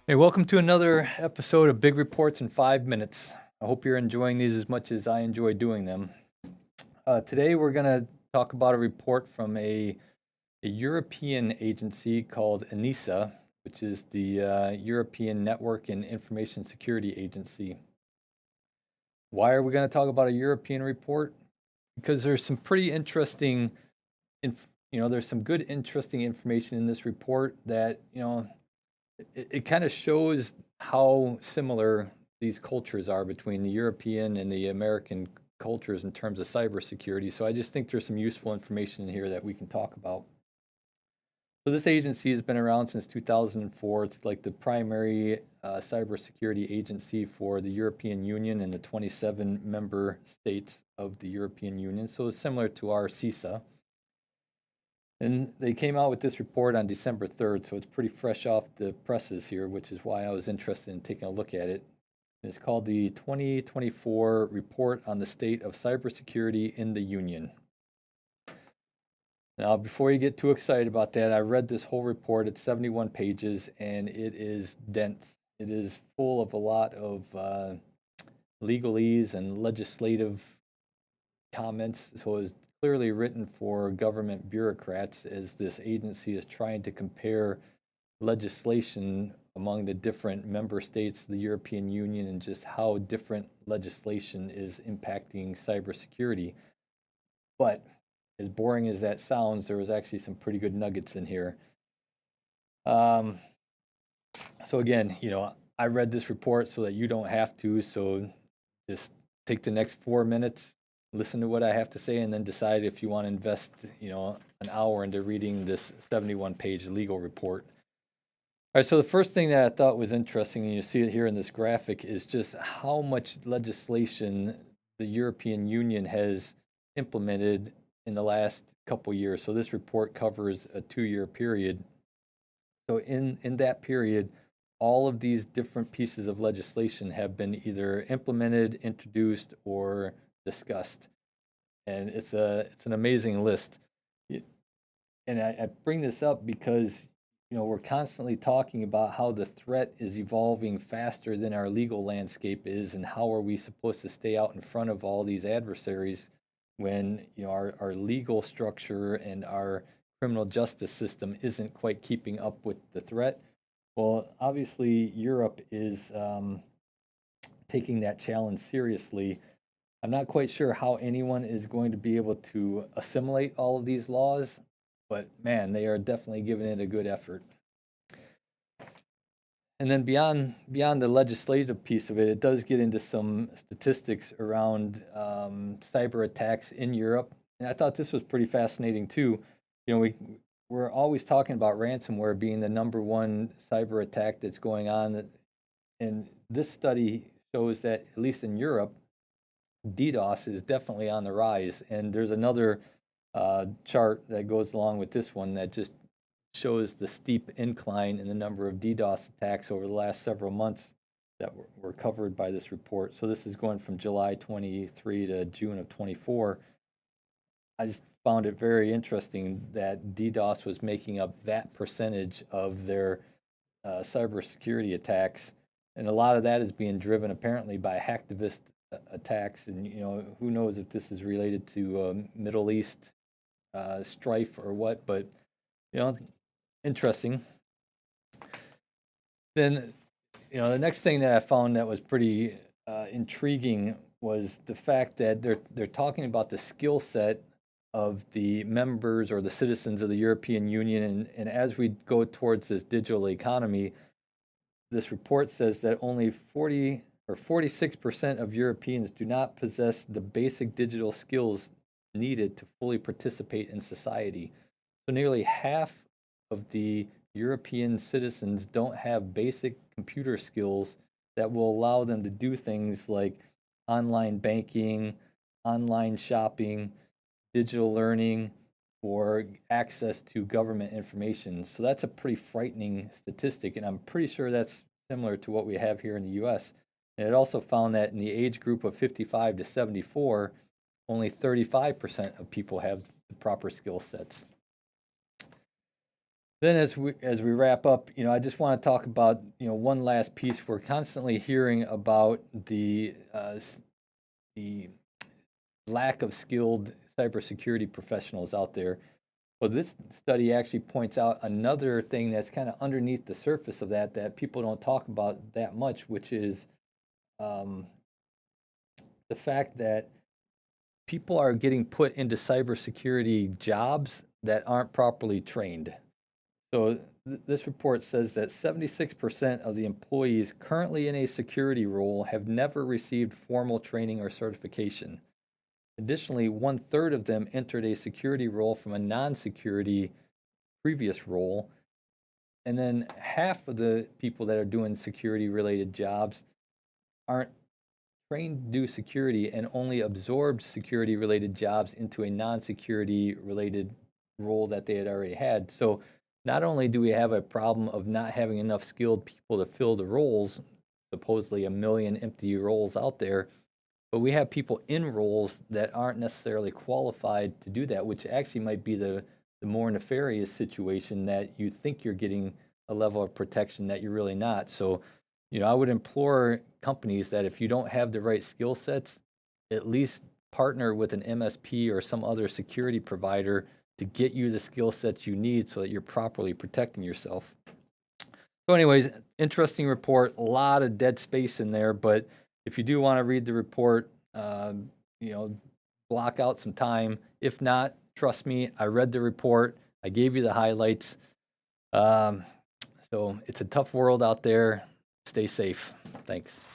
Hey, welcome to another episode of Big Reports in 5 minutes. I hope you're enjoying these as much as I enjoy doing them. Today, we're going to talk about a report from a European agency called ENISA, which is the European Network and Information Security Agency. Why are we going to talk about a European report? Because there's some pretty interesting, there's some good, interesting information in this report that, it kind of shows how similar these cultures are between the European and the American cultures in terms of cybersecurity. So I just think there's some useful information in here that we can talk about. So this agency has been around since 2004. It's like the primary cybersecurity agency for the European Union and the 27 member states of the European Union. So it's similar to our CISA. And they came out with this report on December 3rd, so it's pretty fresh off the presses here, which is why I was interested in taking a look at it. It's called the 2024 Report on the State of Cybersecurity in the Union. Now, before you get too excited about that, I read this whole report. It's 71 pages, and it is dense. It is full of a lot of legalese and legislative comments, so it's clearly written for government bureaucrats, as this agency is trying to compare legislation among the different member states of the European Union and just how different legislation is impacting cybersecurity. But as boring as that sounds, there was actually some pretty good nuggets in here. So again, I read this report so that you don't have to, so just take the next 4 minutes, listen to what I have to say, and then decide if you want to invest, an hour into reading this 71-page legal report. All right, so the first thing that I thought was interesting, and you see it here in this graphic, is just how much legislation the European Union has implemented in the last couple years. So this report covers a 2-year period. So in that period, all of these different pieces of legislation have been either implemented, introduced, or discussed, and it's an amazing list. And I bring this up because we're constantly talking about how the threat is evolving faster than our legal landscape is, and how are we supposed to stay out in front of all these adversaries when our legal structure and our criminal justice system isn't quite keeping up with the threat. Well, obviously Europe is taking that challenge seriously. I'm not quite sure how anyone is going to be able to assimilate all of these laws, but man, they are definitely giving it a good effort. And then beyond the legislative piece of it, it does get into some statistics around cyber attacks in Europe. And I thought this was pretty fascinating too. We're always talking about ransomware being the number one cyber attack that's going on. And this study shows that, at least in Europe, DDoS is definitely on the rise. And there's another chart that goes along with this one that just shows the steep incline in the number of DDoS attacks over the last several months that were covered by this report. So this is going from July 23 to June of 24. I just found it very interesting that DDoS was making up that percentage of their cybersecurity attacks. And a lot of that is being driven apparently by hacktivist attacks. And, who knows if this is related to Middle East strife or what, but, interesting. Then, the next thing that I found that was pretty intriguing was the fact that they're talking about the skill set of the members or the citizens of the European Union. And as we go towards this digital economy, this report says that only 46% of Europeans do not possess the basic digital skills needed to fully participate in society. So nearly half of the European citizens don't have basic computer skills that will allow them to do things like online banking, online shopping, digital learning, or access to government information. So that's a pretty frightening statistic, and I'm pretty sure that's similar to what we have here in the US. And it also found that in the age group of 55 to 74, only 35% of people have the proper skill sets. Then as we wrap up, I just want to talk about, one last piece. We're constantly hearing about the lack of skilled cybersecurity professionals out there. Well, this study actually points out another thing that's kind of underneath the surface of that people don't talk about that much, which is um, the fact that people are getting put into cybersecurity jobs that aren't properly trained. So this report says that 76% of the employees currently in a security role have never received formal training or certification. Additionally, 1/3 of them entered a security role from a non-security previous role. And then half of the people that are doing security related jobs aren't trained to do security and only absorbed security related jobs into a non-security related role that they had already had. So not only do we have a problem of not having enough skilled people to fill the roles, supposedly a million empty roles out there, but we have people in roles that aren't necessarily qualified to do that, which actually might be the more nefarious situation, that you think you're getting a level of protection that you're really not. So, I would implore companies that if you don't have the right skill sets, at least partner with an MSP or some other security provider to get you the skill sets you need so that you're properly protecting yourself. So anyways, interesting report, a lot of dead space in there, but if you do want to read the report, block out some time. If not, trust me, I read the report. I gave you the highlights. So it's a tough world out there. Stay safe. Thanks.